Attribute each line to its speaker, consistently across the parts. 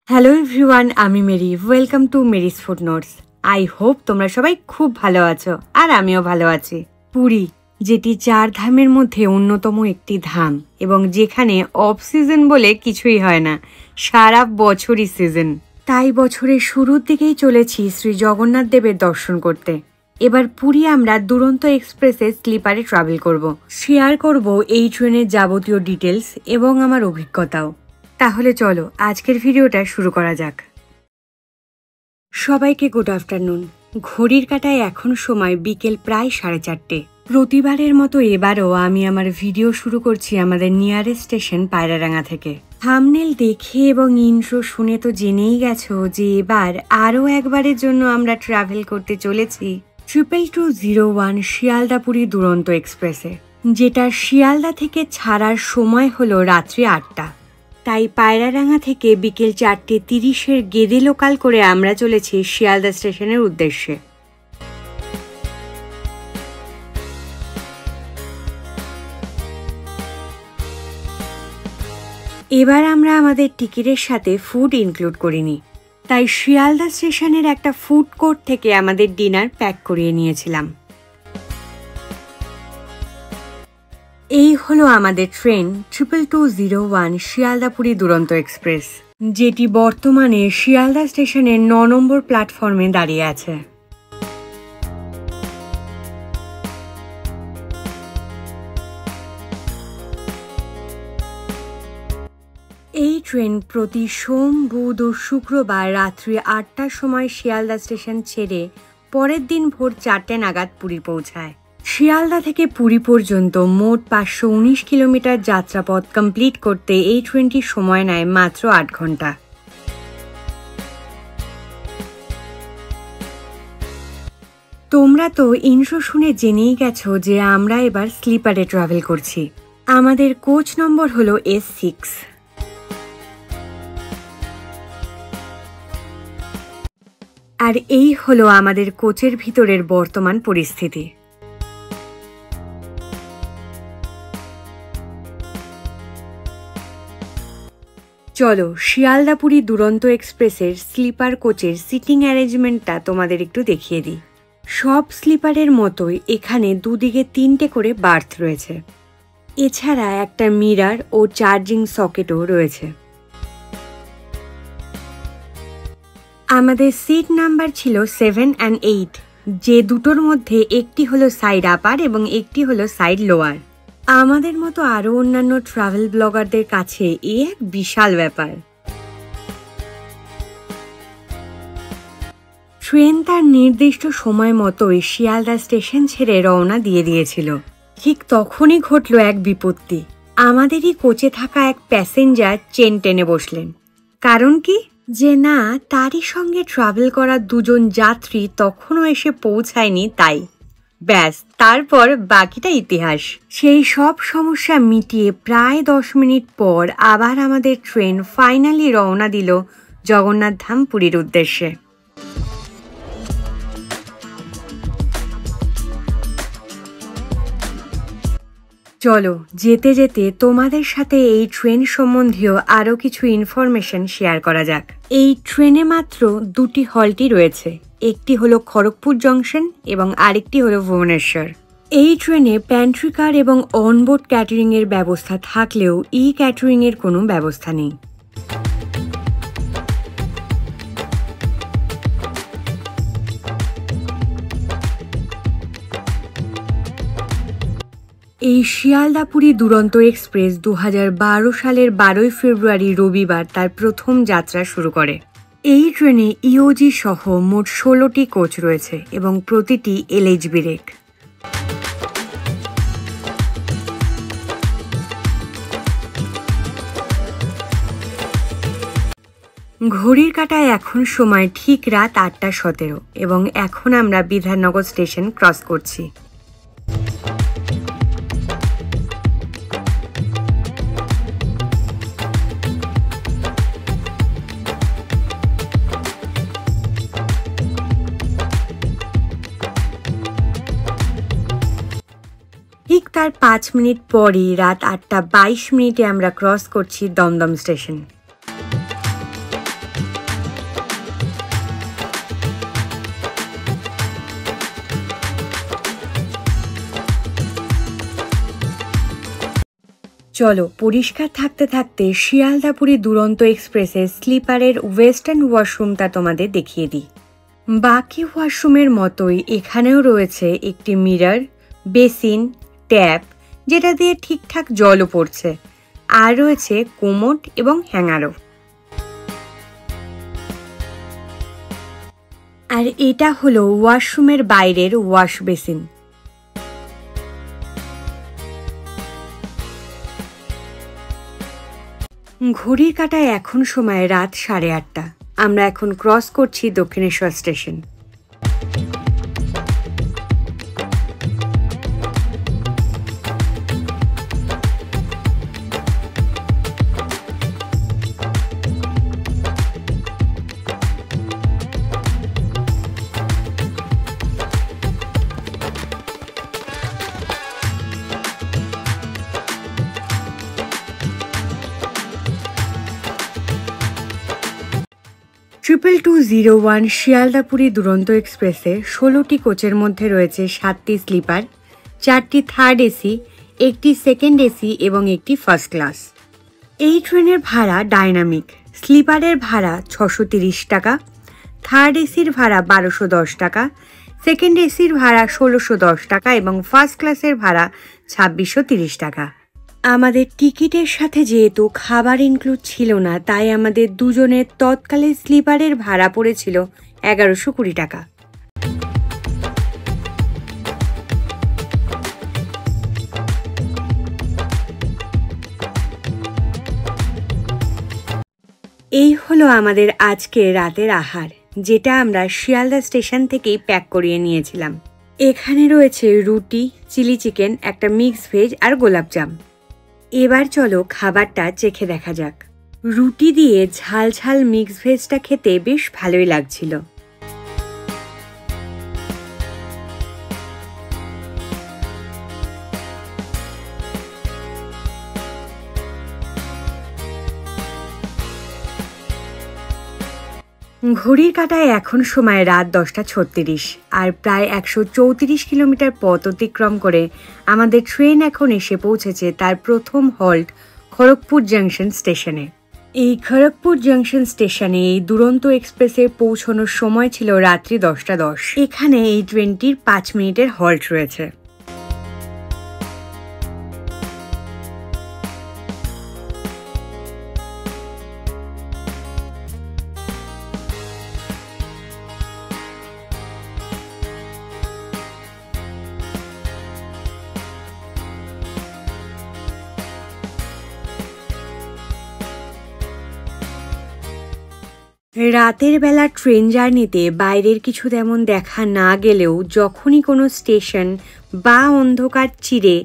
Speaker 1: Hello everyone, আমি Mary. Welcome to Mary's food notes. I hope তোমরা সবাই খুব ভালো আছো, আর আমিও ভালো আছি। পুরী, যেটি 4 ধামের মধ্যে অন্যতম একটি ধাম এবং যেখানে অফ সিজন বলে কিছুই হয় না, সারা বছরই সিজন। তাই বছরের শুরুর দিকেই চলেছি শ্রী জগন্নাথ দেবের দর্শন করতে। এবার পুরী আমরা দুরন্ত এক্সপ্রেসে স্লিপারে ট্রাভেল করব। শেয়ার করব এই ট্রেনের যাবতীয় ডিটেলস এবং আমার অভিজ্ঞতাও। তাহলে চলো আজকের ভিডিওটা শুরু করা যাক। সবাইকে গুড আফটারনুন। ঘড়ির কাঁটায় এখন সময় বিকেল প্রায় 4:30। প্রতিবারের মতো এবারও আমি আমার ভিডিও শুরু করছি আমাদের নিয়ারেস্ট স্টেশন পায়রাডাঙ্গা থেকে। থাম্বনেল দেখে এবং ইন্ট্রো শুনে তো জেনেই গেছো যে এবার আরও একবারের জন্য আমরা ট্রাভেল করতে চলেছি 2201 শিয়ালদা পুরী দুরন্ত এক্সপ্রেসে, যেটা শিয়ালদা থেকে ছাড়ার সময় হলো রাত্রি 8টা। তাই পায়রাডাঙ্গা থেকে বিকেল 4:30 গেদে লোকাল করে আমরা চলেছি শিয়ালদা স্টেশনের উদ্দেশ্যে। এবার আমরা আমাদের টিকিটের সাথে ফুড ইনক্লুড করিনি, তাই শিয়ালদা স্টেশনের একটা ফুড কোর্ট থেকে আমাদের ডিনার প্যাক করিয়ে নিয়েছিলাম। এই হলো আমাদের ট্রেন 2201 শিয়ালদা পুরী দুরন্ত এক্সপ্রেস, যেটি বর্তমানে শিয়ালদা স্টেশনের 9 নম্বর প্ল্যাটফর্মে দাঁড়িয়ে আছে। এই ট্রেন প্রতি সোম, বুধ ও শুক্রবার রাত্রি 8টার সময় শিয়ালদা স্টেশন ছেড়ে পরের দিন ভোর 4টে নাগাদ পুরী পৌঁছায়। শিয়ালদা থেকে পুরী পর্যন্ত মোট 519 কিলোমিটার যাত্রাপথ কমপ্লিট করতে এই ট্রেনটি সময় নেয় মাত্র 8 ঘন্টা। তোমরা তো ইন্ট্রো শুনে জেনেই গেছো যে আমরা এবার স্লিপারে ট্রাভেল করছি। আমাদের কোচ নম্বর হলো S6। আর এই হলো আমাদের কোচের ভিতরের বর্তমান পরিস্থিতি। চলো শিয়ালদা পুরী দুরন্ত এক্সপ্রেসের স্লিপার কোচের সিটিং অ্যারেঞ্জমেন্টটা তোমাদের একটু দেখিয়ে দিই। সব স্লিপারের মতোই এখানে দুদিকে 3টে করে বার্থ রয়েছে। এছাড়া একটা মিরার ও চার্জিং সকেটও রয়েছে। আমাদের সিট নাম্বার ছিল 7 আর 8, যে দুটোর মধ্যে একটি হলো সাইড আপার এবং একটি হলো সাইড লোয়ার। আমাদের মতো আরও অন্যান্য ট্রাভেল ব্লগারদের কাছে এ এক বিশাল ব্যাপার। ট্রেন তার নির্দিষ্ট সময় মতোই শিয়ালদা স্টেশন ছেড়ে রওনা দিয়ে দিয়েছিল। ঠিক তখনই ঘটল এক বিপত্তি। আমাদেরই কোচে থাকা এক প্যাসেঞ্জার চেন টেনে বসলেন। কারণ কি? যে না, তারই সঙ্গে ট্রাভেল করা দুজন যাত্রী তখনও এসে পৌঁছায়নি, তাই ব্যাস, তারপর বাকিটা ইতিহাস। সেই সব সমস্যা মিটিয়ে প্রায় 10 মিনিট পর আবার আমাদের ট্রেন ফাইনালি রওনা দিল জগন্নাথ ধাম পুরীর উদ্দেশ্যে। চলো যেতে যেতে তোমাদের সাথে এই ট্রেন সম্বন্ধীয় আরও কিছু ইনফরমেশন শেয়ার করা যাক। এই ট্রেনে মাত্র 2টি হল্টই রয়েছে, একটি হলো খড়গপুর জংশন এবং আরেকটি হলো ভুবনেশ্বর। এই ট্রেনে প্যান্ট্রি কার এবং অনবোর্ড ক্যাটারিং এর ব্যবস্থা থাকলেও ই ক্যাটারিং এর কোনো ব্যবস্থা নেই। এই শিয়ালদা পুরী দুরন্ত এক্সপ্রেস 2012 সালের 12 ফেব্রুয়ারি রবিবার তার প্রথম যাত্রা শুরু করে। এই ট্রেনে ইওজি সহ মোট 16টি কোচ রয়েছে এবং প্রতিটি LHB রেক। ঘড়ির কাঁটায় এখন সময় ঠিক রাত 8:17 এবং এখন আমরা বিধাননগর স্টেশন ক্রস করছি। ঠিক তার 5 মিনিট পরই রাত 8:22 আমরা ক্রস করছি দমদম স্টেশন। চলো পরিষ্কার থাকতে থাকতে শিয়ালদাপুরি দুরন্ত এক্সপ্রেসের স্লিপারের ওয়েস্টার্ন ওয়াশরুমটা তোমাদের দেখিয়ে দিই। বাকি ওয়াশরুমের মতোই এখানেও রয়েছে একটি মিরর, বেসিন, ট্যাপ যেটা দিয়ে ঠিকঠাক জলও পড়ছে, আর রয়েছে কোমোড এবং হ্যাঙ্গারও। আর এটা হলো ওয়াশরুমের বাইরের ওয়াশ বেসিন। ঘড়ির কাঁটায় এখন সময় রাত 8:30। আমরা এখন ক্রস করছি দক্ষিণেশ্বর স্টেশন। ট্রিপল 201 শিয়ালদাপুরি দুরন্ত এক্সপ্রেসে 16টি কোচের মধ্যে রয়েছে 7টি স্লিপার, 4টি থার্ড এসি, একটি সেকেন্ড এসি এবং একটি ফার্স্ট ক্লাস। এই ট্রেনের ভাড়া ডাইনামিক। স্লিপারের ভাড়া 630 টাকা, থার্ড এসির ভাড়া 1210 টাকা, সেকেন্ড এসির ভাড়া 1610 টাকা এবং ফার্স্ট ক্লাসের ভাড়া 2630 টাকা। আমাদের টিকিটের সাথে যেহেতু খাবার ইনক্লুড ছিল না, তাই আমাদের দুজনের তৎকালীন স্লিপারের ভাড়া পড়েছিল 1120 টাকা। এই হলো আমাদের আজকে রাতের আহার, যেটা আমরা শিয়ালদা স্টেশন থেকেই প্যাক করিয়ে নিয়েছিলাম। এখানে রয়েছে রুটি, চিলি চিকেন, একটা মিক্স ভেজ আর গোলাপজাম। এবার চলো খাবারটা চেখে দেখা যাক। রুটি দিয়ে ঝাল ঝাল মিক্স ভেজটা খেতে বেশ ভালোই লাগছিল। ঘড়ির কাঁটায় এখন সময় রাত 10:36 আর প্রায় 134 কিলোমিটার পথ অতিক্রম করে আমাদের ট্রেন এখন এসে পৌঁছেছে তার প্রথম হল্ট খড়গপুর জংশন স্টেশনে। এই খড়গপুর জংশন স্টেশনে এই দুরন্ত এক্সপ্রেসে পৌঁছানোর সময় ছিল রাত্রি 10:10। এখানে এই ট্রেনটির 5 মিনিটের হল্ট রয়েছে। রাতের বেলা ট্রেন জার্নিতে বাইরের কিছু তেমন দেখা না গেলেও যখনই কোনো স্টেশন বা অন্ধকার চিরে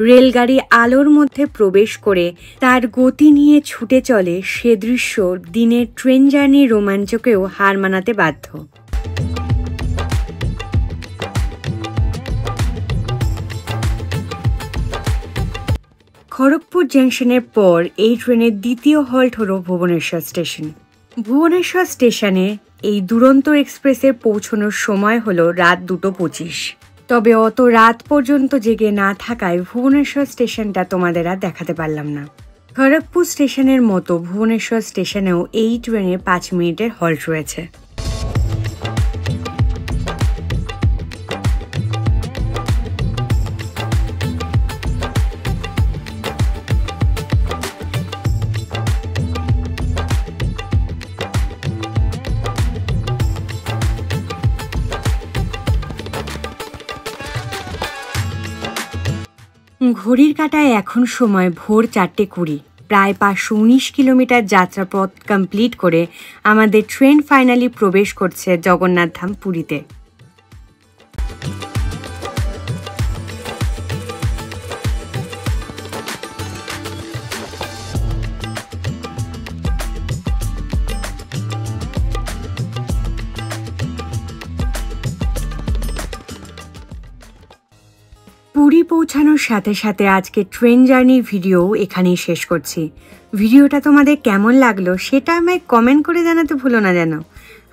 Speaker 1: রেলগাড়ি আলোর মধ্যে প্রবেশ করে তার গতি নিয়ে ছুটে চলে, সে দৃশ্য দিনের ট্রেন জার্নির রোমাঞ্চকেও হার মানাতে বাধ্য। খড়গপুর জংশনের পর এই ট্রেনের দ্বিতীয় হল্ট হল ভুবনেশ্বর স্টেশন। ভুবনেশ্বর স্টেশনে এই দুরন্ত এক্সপ্রেসের পৌঁছানোর সময় হলো রাত 2:25। তবে অত রাত পর্যন্ত জেগে না থাকায় ভুবনেশ্বর স্টেশনটা তোমাদের আর দেখাতে পারলাম না। খড়গপুর স্টেশনের মতো ভুবনেশ্বর স্টেশনেও এই ট্রেনের 5 মিনিটের হল্ট রয়েছে। ঘড়ির কাঁটায় এখন সময় ভোর 4:20। প্রায় 519 কিলোমিটার যাত্রাপথ কমপ্লিট করে আমাদের ট্রেন ফাইনালি প্রবেশ করছে জগন্নাথ ধাম পুরীতে। পুরী পৌঁছানোর সাথে সাথে আজকে ট্রেন জার্নির ভিডিও এখানেই শেষ করছি। ভিডিওটা তোমাদের কেমন লাগলো সেটা আমায় কমেন্ট করে জানাতে ভুলো না যেন।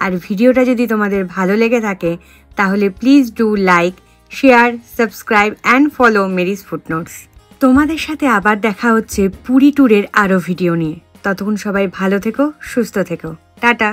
Speaker 1: আর ভিডিওটা যদি তোমাদের ভালো লেগে থাকে তাহলে please do like, share, subscribe and follow Mary's footnotes. তোমাদের সাথে আবার দেখা হচ্ছে পুরী ট্যুরের আরো ভিডিও নিয়ে। ততক্ষণ সবাই ভালো থেকো, সুস্থ থেকো। টাটা।